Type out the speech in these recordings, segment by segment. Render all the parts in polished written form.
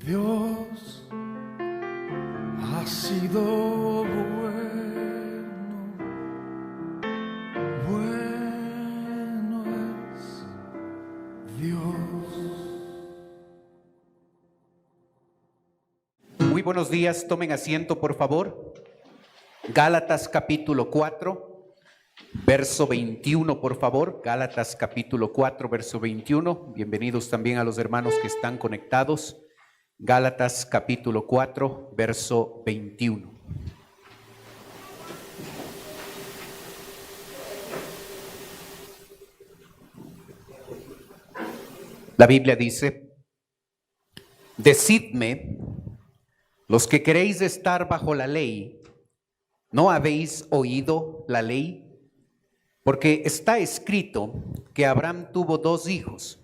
Dios ha sido bueno, bueno es Dios. Muy buenos días, tomen asiento por favor. Gálatas capítulo 4, verso 21 por favor. Gálatas capítulo 4, verso 21. Bienvenidos también a los hermanos que están conectados. Gálatas capítulo 4, verso 21. La Biblia dice: decidme, los que queréis estar bajo la ley, ¿no habéis oído la ley? Porque está escrito que Abraham tuvo dos hijos,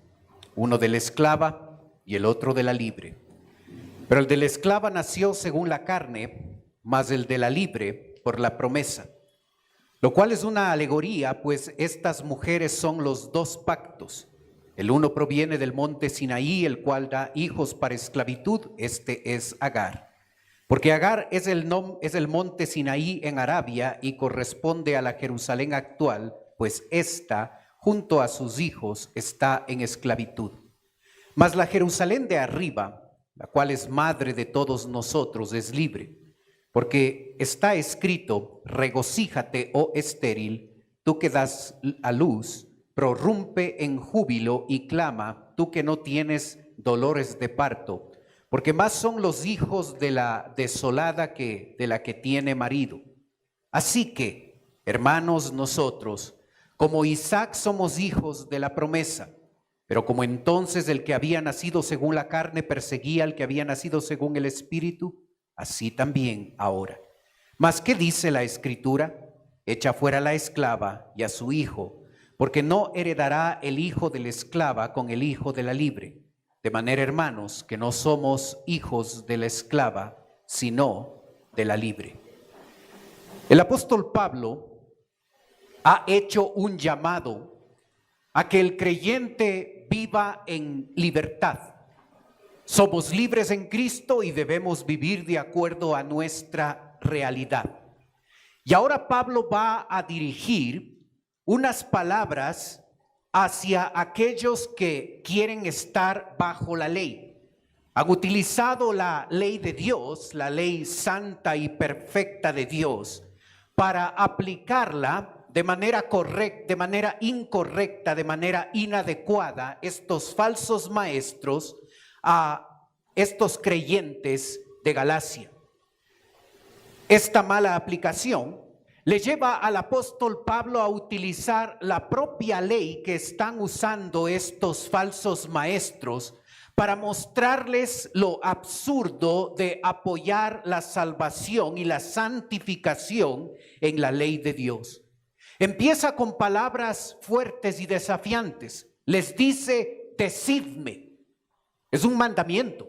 uno de la esclava y el otro de la libre. Pero el de la esclava nació según la carne, mas el de la libre por la promesa. Lo cual es una alegoría, pues estas mujeres son los dos pactos. El uno proviene del monte Sinaí, el cual da hijos para esclavitud, este es Agar. Porque Agar es el monte Sinaí en Arabia y corresponde a la Jerusalén actual, pues ésta, junto a sus hijos, está en esclavitud. Mas la Jerusalén de arriba, la cual es madre de todos nosotros, es libre. Porque está escrito: regocíjate, oh estéril, tú que das a luz, prorrumpe en júbilo y clama, tú que no tienes dolores de parto. Porque más son los hijos de la desolada que de la que tiene marido. Así que, hermanos, nosotros, como Isaac, somos hijos de la promesa. Pero como entonces el que había nacido según la carne perseguía al que había nacido según el Espíritu, así también ahora. Mas, ¿qué dice la Escritura? Echa fuera a la esclava y a su hijo, porque no heredará el hijo de la esclava con el hijo de la libre. De manera, hermanos, que no somos hijos de la esclava, sino de la libre. El apóstol Pablo ha hecho un llamado a que el creyente viva en libertad. Somos libres en Cristo y debemos vivir de acuerdo a nuestra realidad. Y ahora Pablo va a dirigir unas palabras hacia aquellos que quieren estar bajo la ley. Han utilizado la ley de Dios, la ley santa y perfecta de Dios, para aplicarla de manera correcta, de manera incorrecta, de manera inadecuada, estos falsos maestros a estos creyentes de Galacia. Esta mala aplicación le lleva al apóstol Pablo a utilizar la propia ley que están usando estos falsos maestros para mostrarles lo absurdo de apoyar la salvación y la santificación en la ley de Dios. Empieza con palabras fuertes y desafiantes. Les dice: decidme. Es un mandamiento.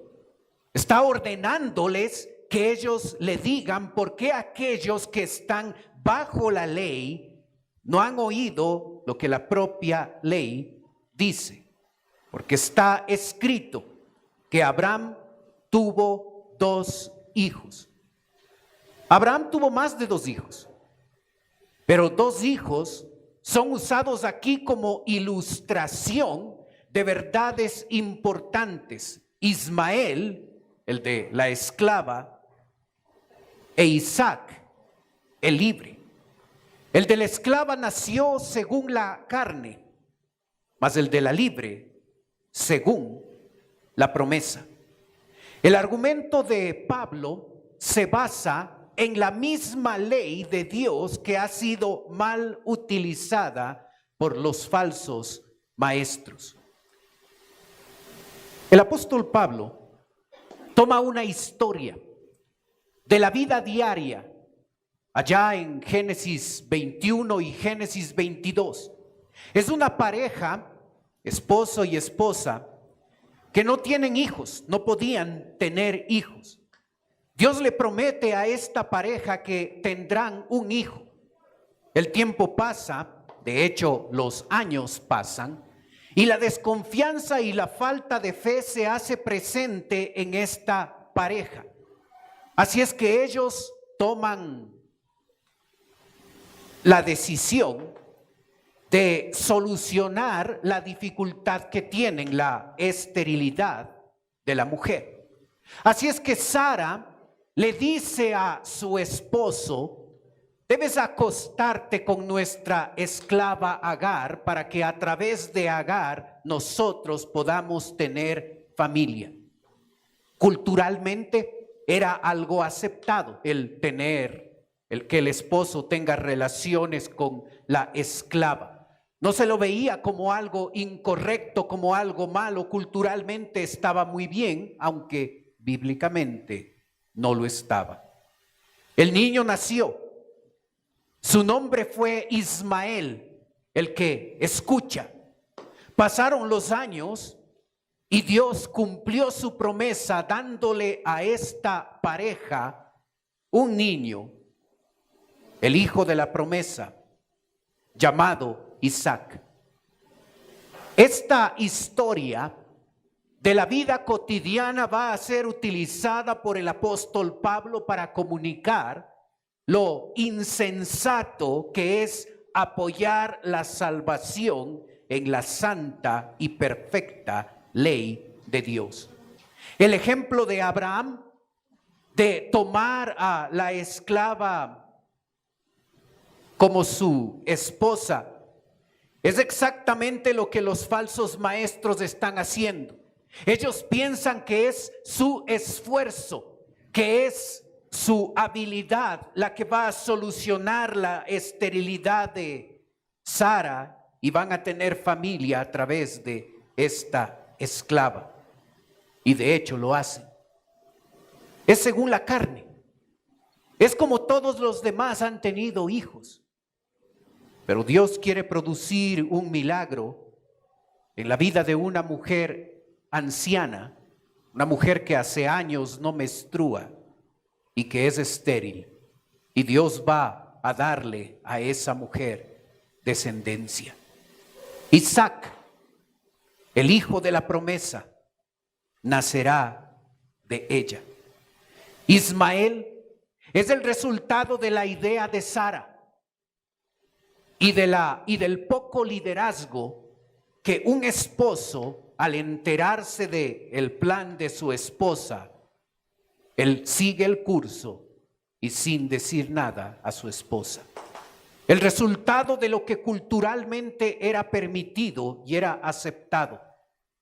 Está ordenándoles que ellos le digan por qué aquellos que están bajo la ley no han oído lo que la propia ley dice. Porque está escrito que Abraham tuvo dos hijos. Abraham tuvo más de dos hijos. Pero dos hijos son usados aquí como ilustración de verdades importantes. Ismael, el de la esclava, e Isaac, el libre. El de la esclava nació según la carne, mas el de la libre según la promesa. El argumento de Pablo se basa en la misma ley de Dios que ha sido mal utilizada por los falsos maestros. El apóstol Pablo toma una historia de la vida diaria allá en Génesis 21 y Génesis 22. Es una pareja, esposo y esposa, que no tienen hijos, no podían tener hijos. Dios le promete a esta pareja que tendrán un hijo. El tiempo pasa, de hecho los años pasan, Y la desconfianza y la falta de fe se hace presente en esta pareja. Así es que ellos toman la decisión de solucionar la dificultad que tienen, la esterilidad de la mujer. Así es que Sara le dice a su esposo: debes acostarte con nuestra esclava Agar para que a través de Agar nosotros podamos tener familia. Culturalmente era algo aceptado el que el esposo tenga relaciones con la esclava. No se lo veía como algo incorrecto, como algo malo. Culturalmente estaba muy bien, aunque bíblicamente no lo estaba. El niño nació. Su nombre fue Ismael, el que escucha. Pasaron los años y Dios cumplió su promesa dándole a esta pareja un niño, el hijo de la promesa, llamado Isaac. Esta historia de la vida cotidiana va a ser utilizada por el apóstol Pablo para comunicar lo insensato que es apoyar la salvación en la santa y perfecta ley de Dios. El ejemplo de Abraham de tomar a la esclava como su esposa es exactamente lo que los falsos maestros están haciendo. Ellos piensan que es su esfuerzo, que es su habilidad la que va a solucionar la esterilidad de Sara y van a tener familia a través de esta esclava. Y de hecho lo hacen. Es según la carne. Es como todos los demás han tenido hijos. Pero Dios quiere producir un milagro en la vida de una mujer anciana, una mujer que hace años no menstrua y que es estéril. Y Dios va a darle a esa mujer descendencia. Isaac, el hijo de la promesa, nacerá de ella. Ismael es el resultado de la idea de Sara y del poco liderazgo que un esposo, al enterarse del plan de su esposa, él sigue el curso y sin decir nada a su esposa. El resultado de lo que culturalmente era permitido y era aceptado.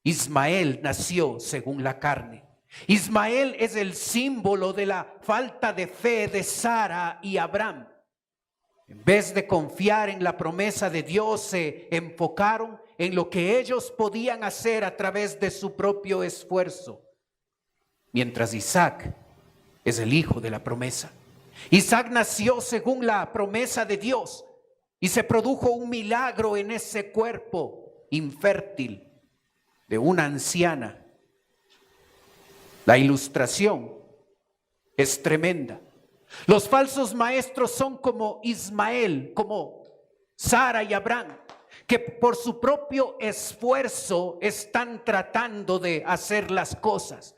Ismael nació según la carne. Ismael es el símbolo de la falta de fe de Sara y Abraham. En vez de confiar en la promesa de Dios, se enfocaron en lo que ellos podían hacer a través de su propio esfuerzo. Mientras Isaac es el hijo de la promesa. Isaac nació según la promesa de Dios y se produjo un milagro en ese cuerpo infértil de una anciana. La ilustración es tremenda. Los falsos maestros son como Ismael, como Sara y Abraham, que por su propio esfuerzo están tratando de hacer las cosas.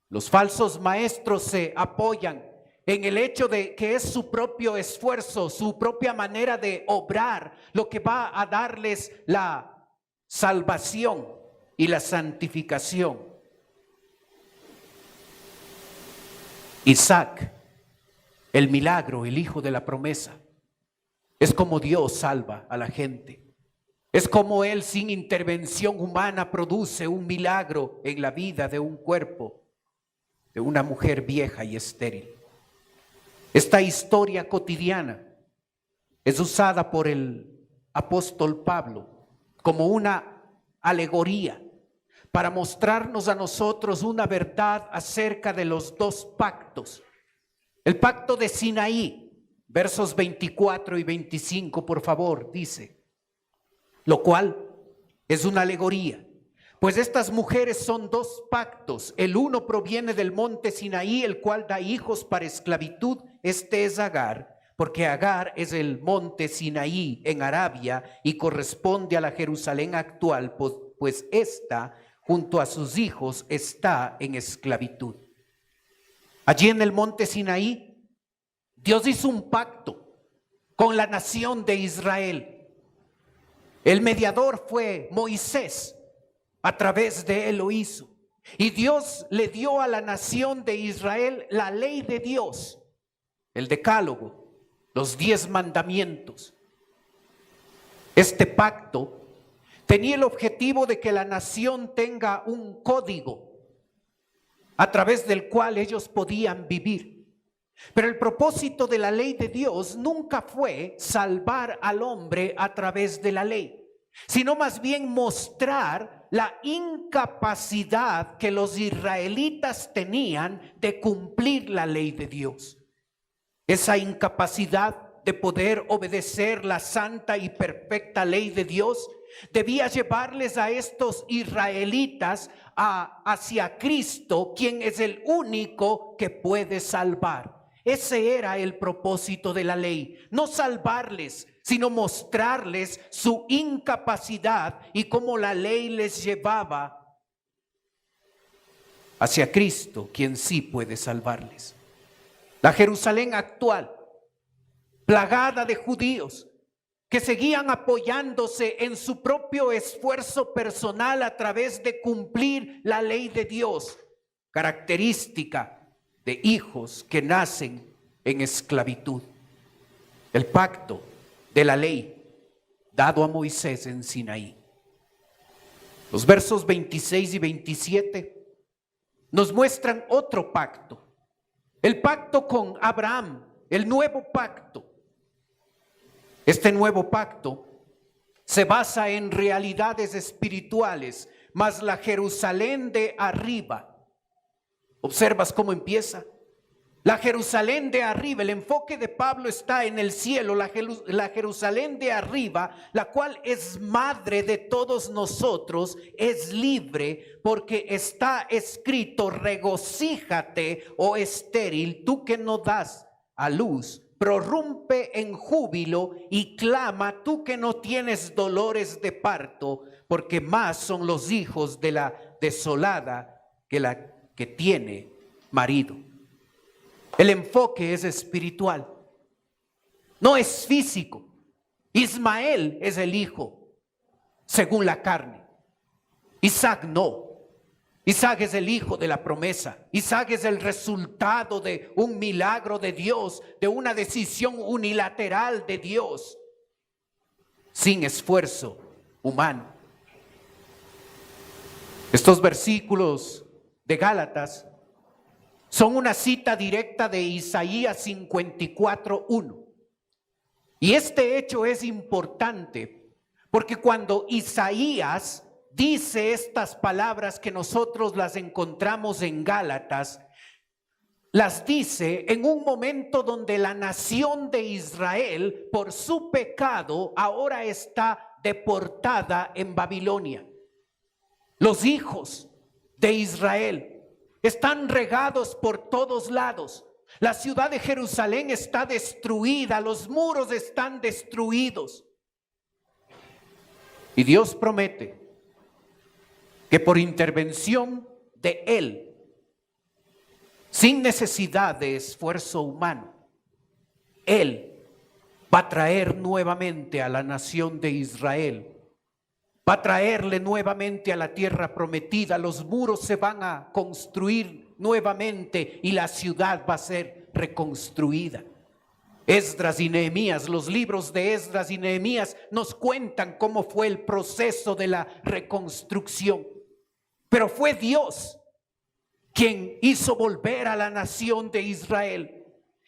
Los falsos maestros se apoyan en el hecho de que es su propio esfuerzo, su propia manera de obrar, lo que va a darles la salvación y la santificación. Isaac, el milagro, el hijo de la promesa, es como Dios salva a la gente. Es como Él sin intervención humana produce un milagro en la vida de un cuerpo, de una mujer vieja y estéril. Esta historia cotidiana es usada por el apóstol Pablo como una alegoría para mostrarnos a nosotros una verdad acerca de los dos pactos. El pacto de Sinaí, versos 24 y 25, por favor, dice, lo cual es una alegoría, pues estas mujeres son dos pactos. El uno proviene del monte Sinaí, el cual da hijos para esclavitud, este es Agar, porque Agar es el monte Sinaí en Arabia y corresponde a la Jerusalén actual, pues ésta, junto a sus hijos, está en esclavitud. Allí en el monte Sinaí, Dios hizo un pacto con la nación de Israel. El mediador fue Moisés, a través de él lo hizo. Y Dios le dio a la nación de Israel la ley de Dios, el decálogo, los 10 mandamientos. Este pacto tenía el objetivo de que la nación tenga un código a través del cual ellos podían vivir. Pero el propósito de la ley de Dios nunca fue salvar al hombre a través de la ley, sino más bien mostrar la incapacidad que los israelitas tenían de cumplir la ley de Dios. Esa incapacidad de poder obedecer la santa y perfecta ley de Dios debía llevarles a estos israelitas hacia Cristo, quien es el único que puede salvar. Ese era el propósito de la ley, no salvarles, sino mostrarles su incapacidad y cómo la ley les llevaba hacia Cristo, quien sí puede salvarles. La Jerusalén actual, plagada de judíos que seguían apoyándose en su propio esfuerzo personal a través de cumplir la ley de Dios, característica de hijos que nacen en esclavitud. El pacto de la ley dado a Moisés en Sinaí. Los versos 26 y 27 nos muestran otro pacto, el pacto con Abraham, el nuevo pacto. Este nuevo pacto se basa en realidades espirituales, mas la Jerusalén de arriba. ¿Observas cómo empieza? La Jerusalén de arriba, el enfoque de Pablo está en el cielo, la Jerusalén de arriba, la cual es madre de todos nosotros, es libre porque está escrito: regocíjate, oh estéril, tú que no das a luz, prorrumpe en júbilo y clama, tú que no tienes dolores de parto, porque más son los hijos de la desolada que la que tiene marido. El enfoque es espiritual, no es físico. Ismael es el hijo según la carne, Isaac no. Isaac es el hijo de la promesa. Isaac es el resultado de un milagro de Dios, de una decisión unilateral de Dios, sin esfuerzo humano. Estos versículos de Gálatas son una cita directa de Isaías 54:1. Y este hecho es importante porque cuando Isaías dice estas palabras que nosotros las encontramos en Gálatas, las dice en un momento donde la nación de Israel, por su pecado, ahora está deportada en Babilonia. Los hijos de Israel están regados por todos lados. La ciudad de Jerusalén está destruida, los muros están destruidos. Y Dios promete que por intervención de Él, sin necesidad de esfuerzo humano, Él va a traer nuevamente a la nación de Israel. Va a traerle nuevamente a la tierra prometida. Los muros se van a construir nuevamente y la ciudad va a ser reconstruida. Esdras y Nehemías, los libros de Esdras y Nehemías nos cuentan cómo fue el proceso de la reconstrucción. Pero fue Dios quien hizo volver a la nación de Israel.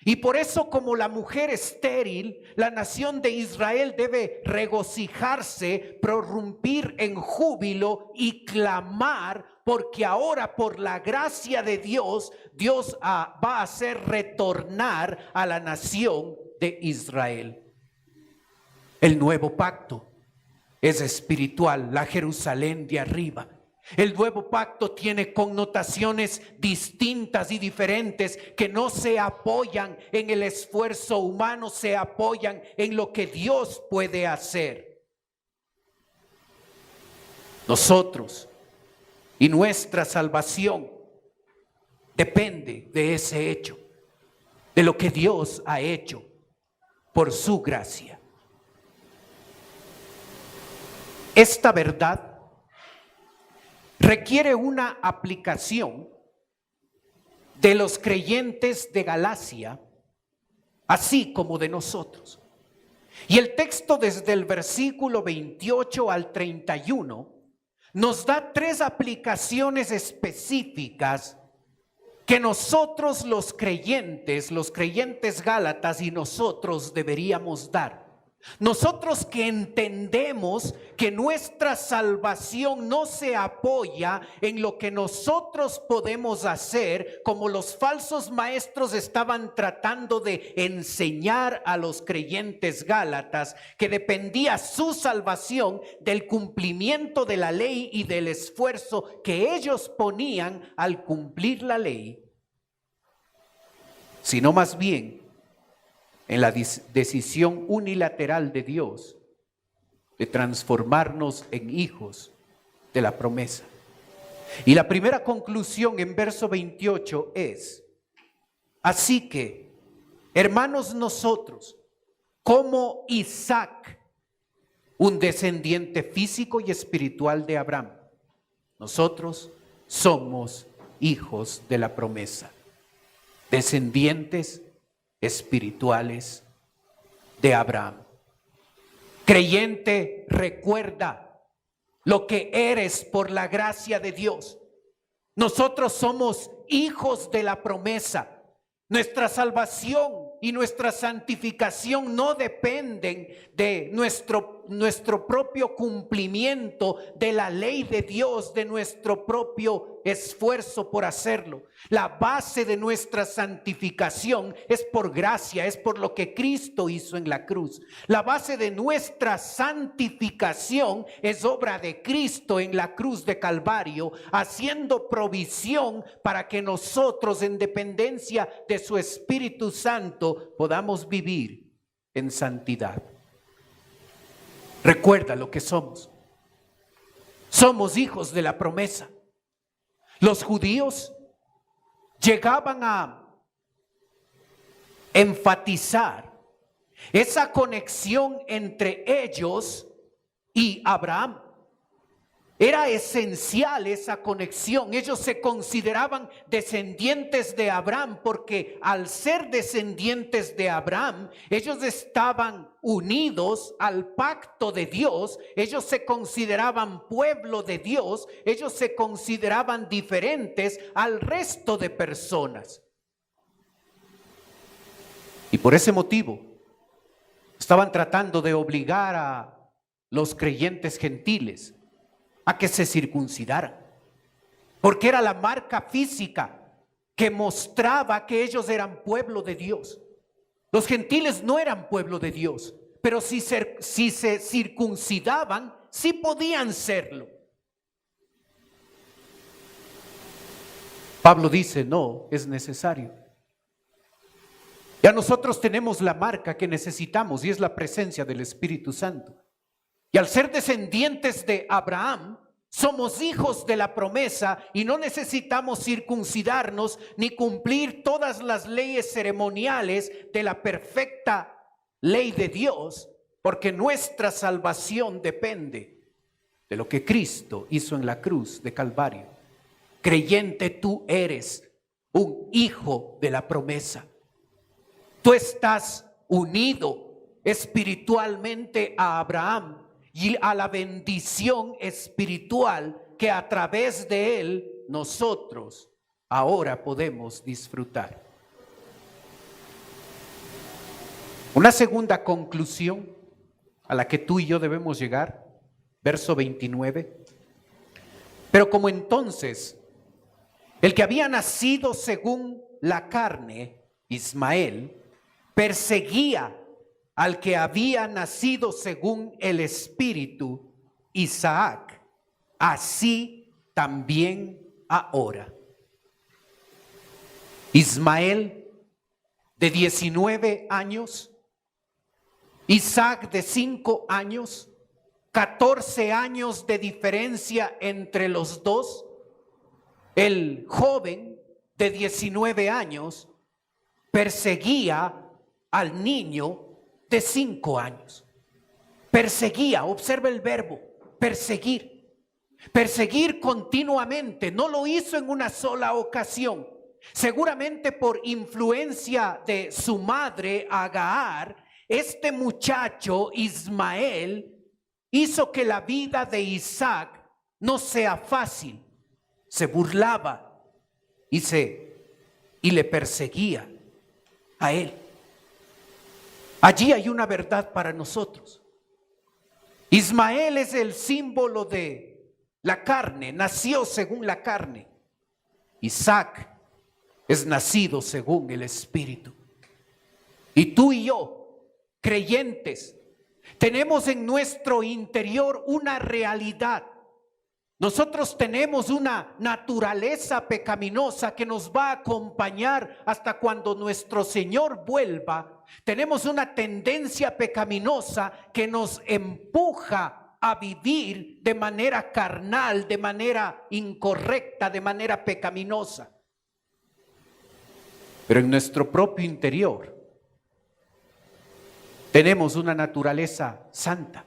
Y por eso, como la mujer estéril, la nación de Israel debe regocijarse, prorrumpir en júbilo y clamar, porque ahora por la gracia de Dios, Dios va a hacer retornar a la nación de Israel. El nuevo pacto es espiritual, la Jerusalén de arriba. El nuevo pacto tiene connotaciones distintas y diferentes que no se apoyan en el esfuerzo humano, se apoyan en lo que Dios puede hacer. Nosotros y nuestra salvación depende de ese hecho, de lo que Dios ha hecho por su gracia. Esta verdad requiere una aplicación de los creyentes de Galacia, así como de nosotros. Y el texto desde el versículo 28 al 31 nos da 3 aplicaciones específicas que nosotros los creyentes gálatas y nosotros deberíamos dar. Nosotros que entendemos que nuestra salvación no se apoya en lo que nosotros podemos hacer, como los falsos maestros estaban tratando de enseñar a los creyentes gálatas, que dependía su salvación del cumplimiento de la ley y del esfuerzo que ellos ponían al cumplir la ley, sino más bien en la decisión unilateral de Dios de transformarnos en hijos de la promesa. Y la primera conclusión en verso 28 es: así que, hermanos, nosotros, como Isaac, un descendiente físico y espiritual de Abraham, nosotros somos hijos de la promesa, descendientes espirituales de Abraham. Creyente, recuerda lo que eres por la gracia de Dios. Nosotros somos hijos de la promesa. Nuestra salvación y nuestra santificación no dependen de nuestro propio cumplimiento de la ley de Dios, de nuestro propio esfuerzo por hacerlo. La base de nuestra santificación es por gracia, es por lo que Cristo hizo en la cruz. La base de nuestra santificación es obra de Cristo en la cruz de Calvario, haciendo provisión para que nosotros, en dependencia de su Espíritu Santo, podamos vivir en santidad. Recuerda lo que somos. Somos hijos de la promesa. Los judíos llegaban a enfatizar esa conexión entre ellos y Abraham. Era esencial esa conexión. Ellos se consideraban descendientes de Abraham porque al ser descendientes de Abraham, ellos estaban unidos al pacto de Dios. Ellos se consideraban pueblo de Dios. Ellos se consideraban diferentes al resto de personas. Y por ese motivo estaban tratando de obligar a los creyentes gentiles a que se circuncidaran, porque era la marca física que mostraba que ellos eran pueblo de Dios. Los gentiles no eran pueblo de Dios, pero si se circuncidaban, sí podían serlo. Pablo dice: no es necesario. Ya nosotros tenemos la marca que necesitamos, y es la presencia del Espíritu Santo. Y al ser descendientes de Abraham, somos hijos de la promesa y no necesitamos circuncidarnos ni cumplir todas las leyes ceremoniales de la perfecta ley de Dios, porque nuestra salvación depende de lo que Cristo hizo en la cruz de Calvario. Creyente, tú eres un hijo de la promesa. Tú estás unido espiritualmente a Abraham y a la bendición espiritual que a través de él nosotros ahora podemos disfrutar. Una segunda conclusión a la que tú y yo debemos llegar, verso 29. Pero como entonces el que había nacido según la carne, Ismael, perseguía al que había nacido según el Espíritu, Isaac, así también ahora. Ismael, de 19 años, Isaac, de 5 años, 14 años de diferencia entre los dos. El joven de 19 años perseguía al niño de 5 años. Perseguía, observa el verbo, perseguir. Perseguir continuamente. No lo hizo en una sola ocasión. Seguramente por influencia de su madre Agar, este muchacho Ismael hizo que la vida de Isaac no sea fácil. Se burlaba y le perseguía a él. Allí hay una verdad para nosotros. Ismael es el símbolo de la carne, nació según la carne. Isaac es nacido según el Espíritu. Y tú y yo, creyentes, tenemos en nuestro interior una realidad. Nosotros tenemos una naturaleza pecaminosa que nos va a acompañar hasta cuando nuestro Señor vuelva. Tenemos una tendencia pecaminosa que nos empuja a vivir de manera carnal, de manera incorrecta, de manera pecaminosa. Pero en nuestro propio interior tenemos una naturaleza santa,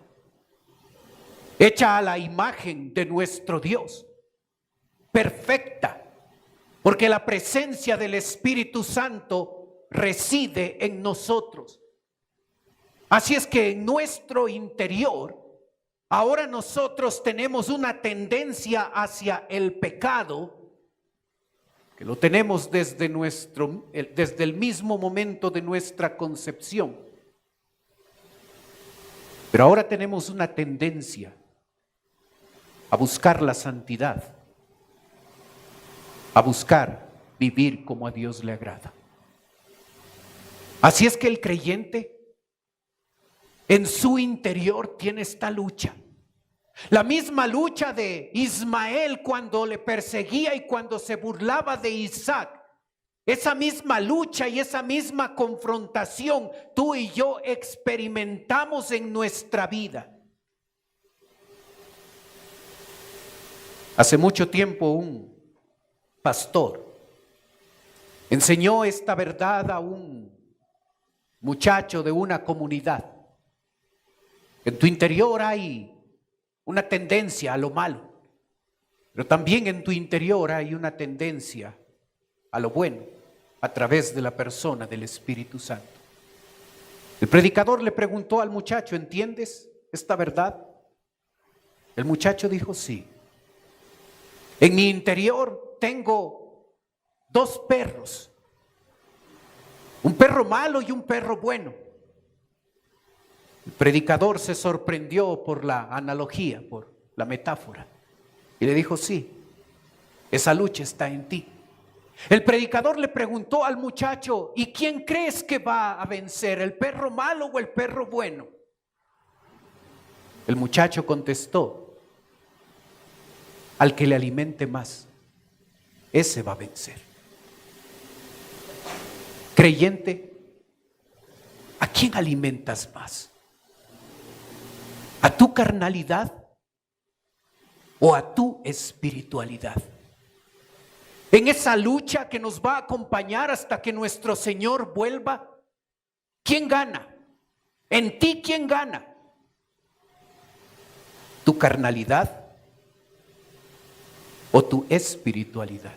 hecha a la imagen de nuestro Dios, perfecta, porque la presencia del Espíritu Santo reside en nosotros. Así es que en nuestro interior, ahora nosotros tenemos una tendencia hacia el pecado, que lo tenemos desde el mismo momento de nuestra concepción. Pero ahora tenemos una tendencia a buscar la santidad, a buscar vivir como a Dios le agrada. Así es que el creyente en su interior tiene esta lucha. La misma lucha de Ismael cuando le perseguía y cuando se burlaba de Isaac. Esa misma lucha y esa misma confrontación tú y yo experimentamos en nuestra vida. Hace mucho tiempo un pastor enseñó esta verdad a un muchacho de una comunidad. En tu interior hay una tendencia a lo malo, pero también en tu interior hay una tendencia a lo bueno a través de la persona del Espíritu Santo. El predicador le preguntó al muchacho, ¿entiendes esta verdad? El muchacho dijo, sí. En mi interior tengo 2 perros, un perro malo y un perro bueno. El predicador se sorprendió por la analogía, por la metáfora, y le dijo, sí, esa lucha está en ti. El predicador le preguntó al muchacho, ¿y quién crees que va a vencer, el perro malo o el perro bueno? El muchacho contestó, al que le alimente más, ese va a vencer. Creyente, ¿a quién alimentas más? ¿A tu carnalidad o a tu espiritualidad? En esa lucha que nos va a acompañar hasta que nuestro Señor vuelva, ¿quién gana? ¿En ti quién gana? ¿Tu carnalidad o tu espiritualidad?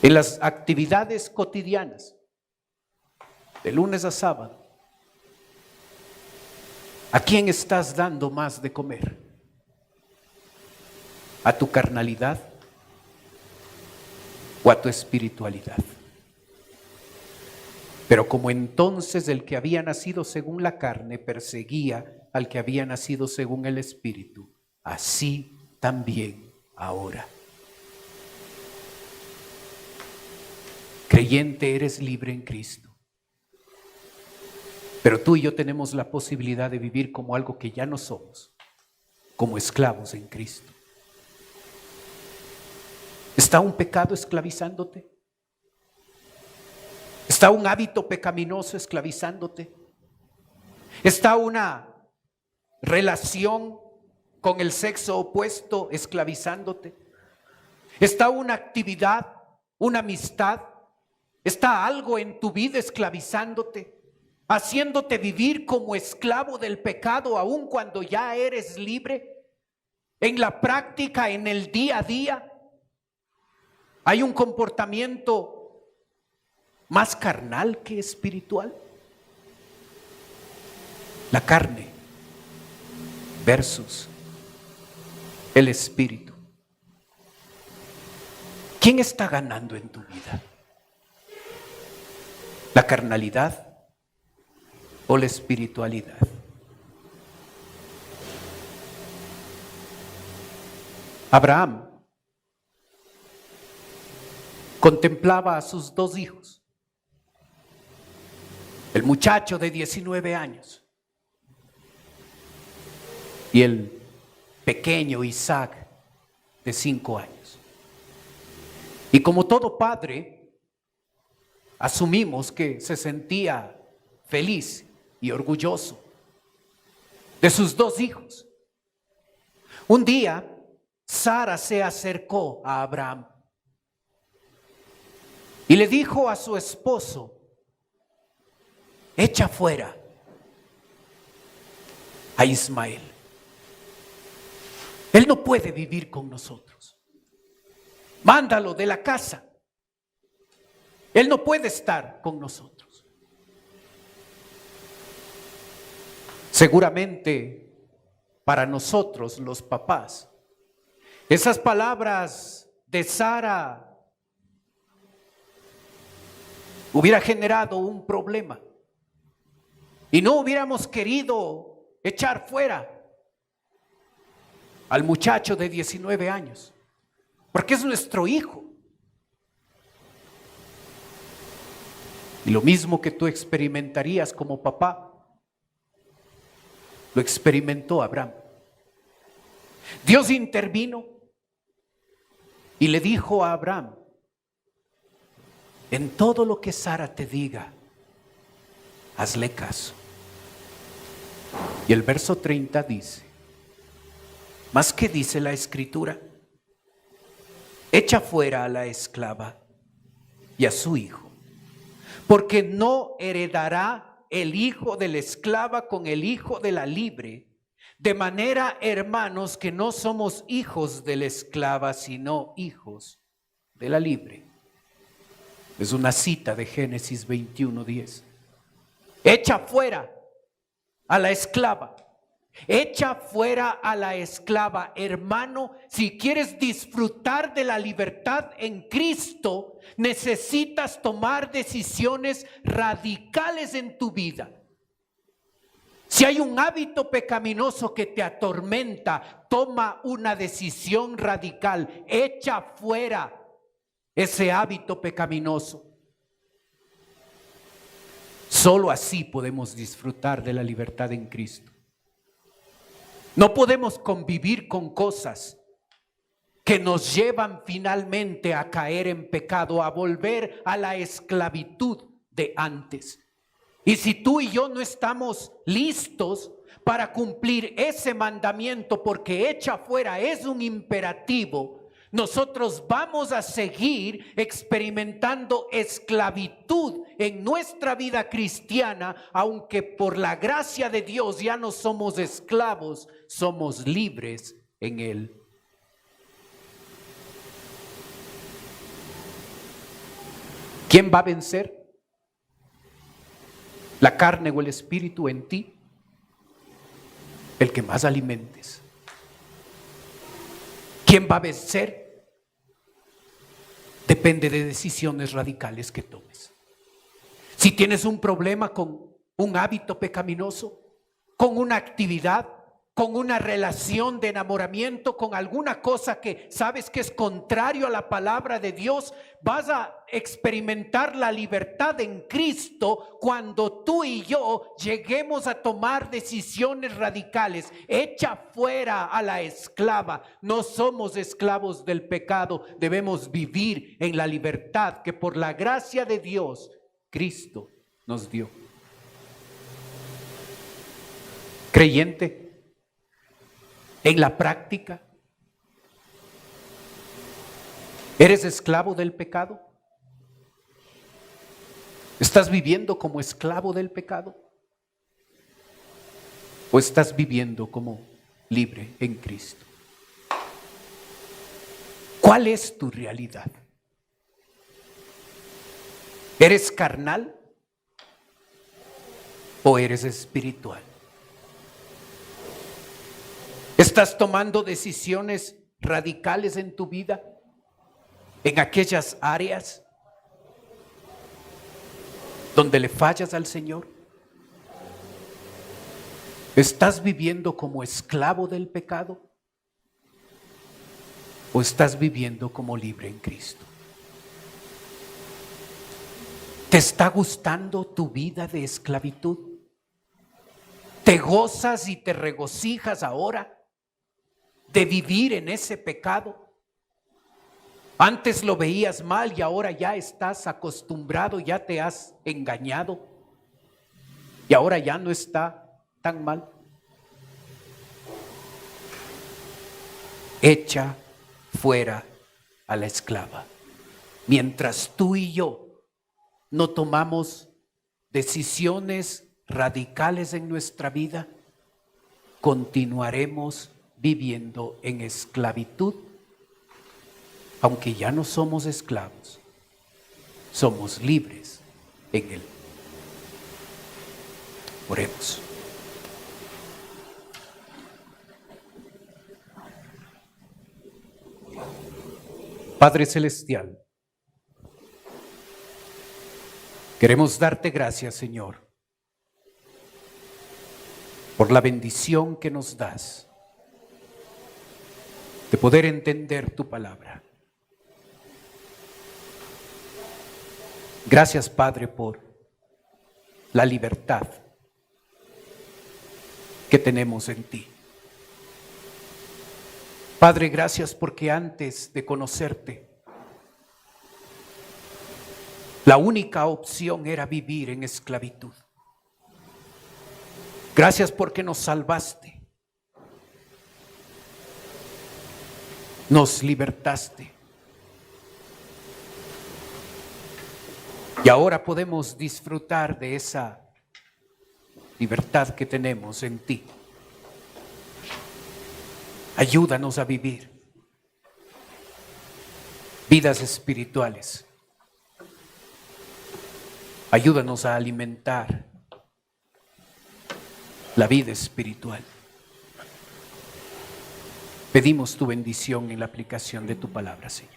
En las actividades cotidianas, de lunes a sábado, ¿a quién estás dando más de comer? ¿A tu carnalidad o a tu espiritualidad? Pero como entonces el que había nacido según la carne perseguía al que había nacido según el Espíritu, así también ahora. Creyente, eres libre en Cristo. Pero tú y yo tenemos la posibilidad de vivir como algo que ya no somos. como esclavos en Cristo. ¿Está un pecado esclavizándote? ¿Está un hábito pecaminoso esclavizándote? ¿Está una relación con el sexo opuesto esclavizándote? ¿Está una actividad, una amistad? ¿Está algo en tu vida esclavizándote? Haciéndote vivir como esclavo del pecado aun cuando ya eres libre. En la práctica, en el día a día, hay un comportamiento más carnal que espiritual. La carne versus el espíritu. ¿Quién está ganando en tu vida? ¿La carnalidad o la espiritualidad? Abraham contemplaba a sus dos hijos, el muchacho de 19 años y el pequeño Isaac de 5 años. Y como todo padre, asumimos que se sentía feliz y orgulloso de sus dos hijos. Un día, Sara se acercó a Abraham y le dijo a su esposo: echa fuera a Ismael. Él no puede vivir con nosotros. Mándalo de la casa. Él no puede estar con nosotros. Seguramente para nosotros los papás, esas palabras de Sara hubiera generado un problema y no hubiéramos querido echar fuera al muchacho de 19 años, porque es nuestro hijo. Y lo mismo que tú experimentarías como papá, lo experimentó Abraham. Dios intervino y le dijo a Abraham: en todo lo que Sara te diga, hazle caso. Y el verso 30 dice: ¿más qué dice la Escritura? Echa fuera a la esclava y a su hijo, porque no heredará el hijo de la esclava con el hijo de la libre. De manera, hermanos, que no somos hijos de la esclava, sino hijos de la libre. Es una cita de Génesis 21:10. Echa fuera a la esclava. Echa fuera a la esclava. Hermano, si quieres disfrutar de la libertad en Cristo, necesitas tomar decisiones radicales en tu vida. Si hay un hábito pecaminoso que te atormenta, toma una decisión radical. Echa fuera ese hábito pecaminoso. Solo así podemos disfrutar de la libertad en Cristo. No podemos convivir con cosas que nos llevan finalmente a caer en pecado, a volver a la esclavitud de antes. Y si tú y yo no estamos listos para cumplir ese mandamiento, porque echa fuera es un imperativo, nosotros vamos a seguir experimentando esclavitud en nuestra vida cristiana, aunque por la gracia de Dios ya no somos esclavos, somos libres en Él. ¿Quién va a vencer? ¿La carne o el espíritu en ti? El que más alimentes. ¿Quién va a vencer? Depende de decisiones radicales que tomes. Si tienes un problema con un hábito pecaminoso, con una actividad, con una relación de enamoramiento, con alguna cosa que sabes que es contrario a la palabra de Dios, vas a experimentar la libertad en Cristo cuando tú y yo lleguemos a tomar decisiones radicales. Echa fuera a la esclava. No somos esclavos del pecado, debemos vivir en la libertad que por la gracia de Dios Cristo nos dio. Creyente, en la práctica, ¿eres esclavo del pecado? ¿Estás viviendo como esclavo del pecado? ¿O estás viviendo como libre en Cristo? ¿Cuál es tu realidad? ¿Eres carnal o eres espiritual? ¿Estás tomando decisiones radicales en tu vida, en aquellas áreas donde le fallas al Señor? ¿Estás viviendo como esclavo del pecado o estás viviendo como libre en Cristo? ¿Te está gustando tu vida de esclavitud? ¿Te gozas y te regocijas ahora de vivir en ese pecado? Antes lo veías mal y ahora ya estás acostumbrado, ya te has engañado y ahora ya no está tan mal. Echa fuera a la esclava. Mientras tú y yo no tomamos decisiones radicales en nuestra vida, continuaremos viviendo en esclavitud, aunque ya no somos esclavos, somos libres en Él. Oremos. Padre Celestial, queremos darte gracias, Señor, por la bendición que nos das de poder entender tu palabra. Gracias, Padre, por la libertad que tenemos en ti. Padre, gracias porque antes de conocerte, la única opción era vivir en esclavitud. Gracias porque nos salvaste. Nos libertaste. Y ahora podemos disfrutar de esa libertad que tenemos en ti. Ayúdanos a vivir vidas espirituales. Ayúdanos a alimentar la vida espiritual. Pedimos tu bendición en la aplicación de tu palabra, Señor.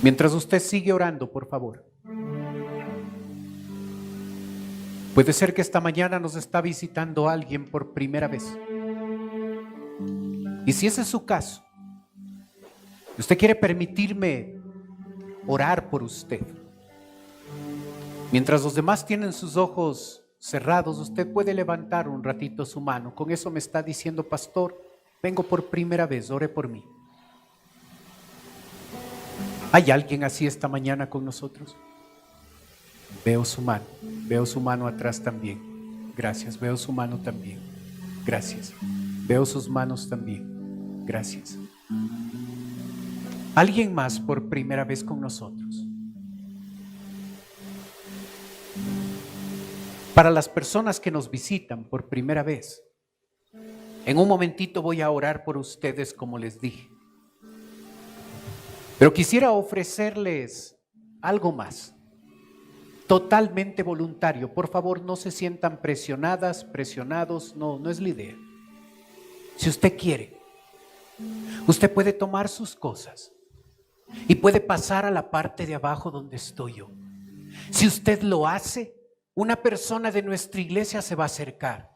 Mientras usted sigue orando, por favor. Puede ser que esta mañana nos está visitando alguien por primera vez. Y si ese es su caso, usted quiere permitirme orar por usted. Mientras los demás tienen sus ojos cerrados, usted puede levantar un ratito su mano. Con eso me está diciendo: pastor, vengo por primera vez, ore por mí. ¿Hay alguien así esta mañana con nosotros? Veo su mano atrás también. Gracias, veo su mano también. Gracias, veo sus manos también. Gracias. ¿Alguien más por primera vez con nosotros? Para las personas que nos visitan por primera vez, en un momentito voy a orar por ustedes como les dije. Pero quisiera ofrecerles algo más, totalmente voluntario. Por favor, no se sientan presionadas, presionados, no es la idea. Si usted quiere, usted puede tomar sus cosas y puede pasar a la parte de abajo donde estoy yo. Si usted lo hace, una persona de nuestra iglesia se va a acercar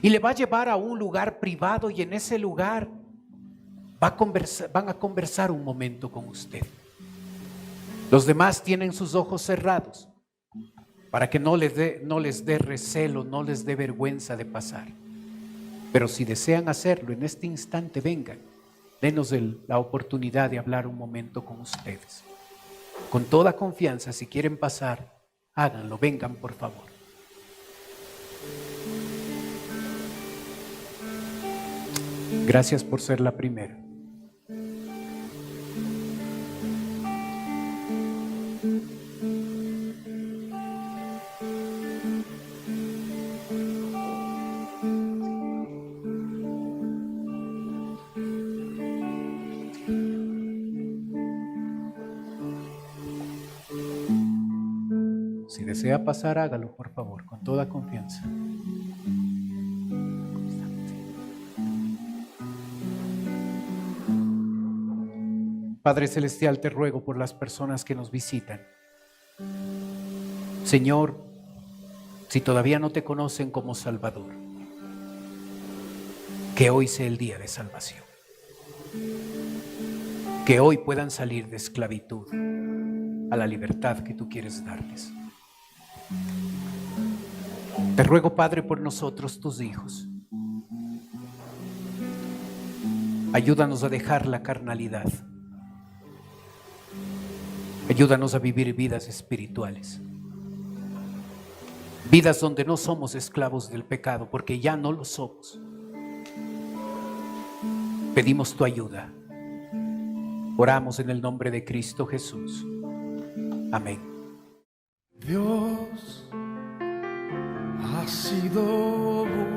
y le va a llevar a un lugar privado, y en ese lugar van a conversar un momento con usted. Los demás tienen sus ojos cerrados para que no les dé recelo, no les dé vergüenza de pasar. Pero si desean hacerlo en este instante, vengan, denos la oportunidad de hablar un momento con ustedes. Con toda confianza, si quieren pasar, háganlo, vengan por favor. Gracias por ser la primera. Si desea pasar, hágalo, por favor, con toda confianza. Padre Celestial, te ruego por las personas que nos visitan. Señor, si todavía no te conocen como Salvador, que hoy sea el día de salvación. Que hoy puedan salir de esclavitud a la libertad que tú quieres darles. Te ruego, Padre, por nosotros, tus hijos. Ayúdanos a dejar la carnalidad. Ayúdanos a vivir vidas espirituales. Vidas donde no somos esclavos del pecado, porque ya no lo somos. Pedimos tu ayuda. Oramos en el nombre de Cristo Jesús. Amén. Dios ha sido bueno.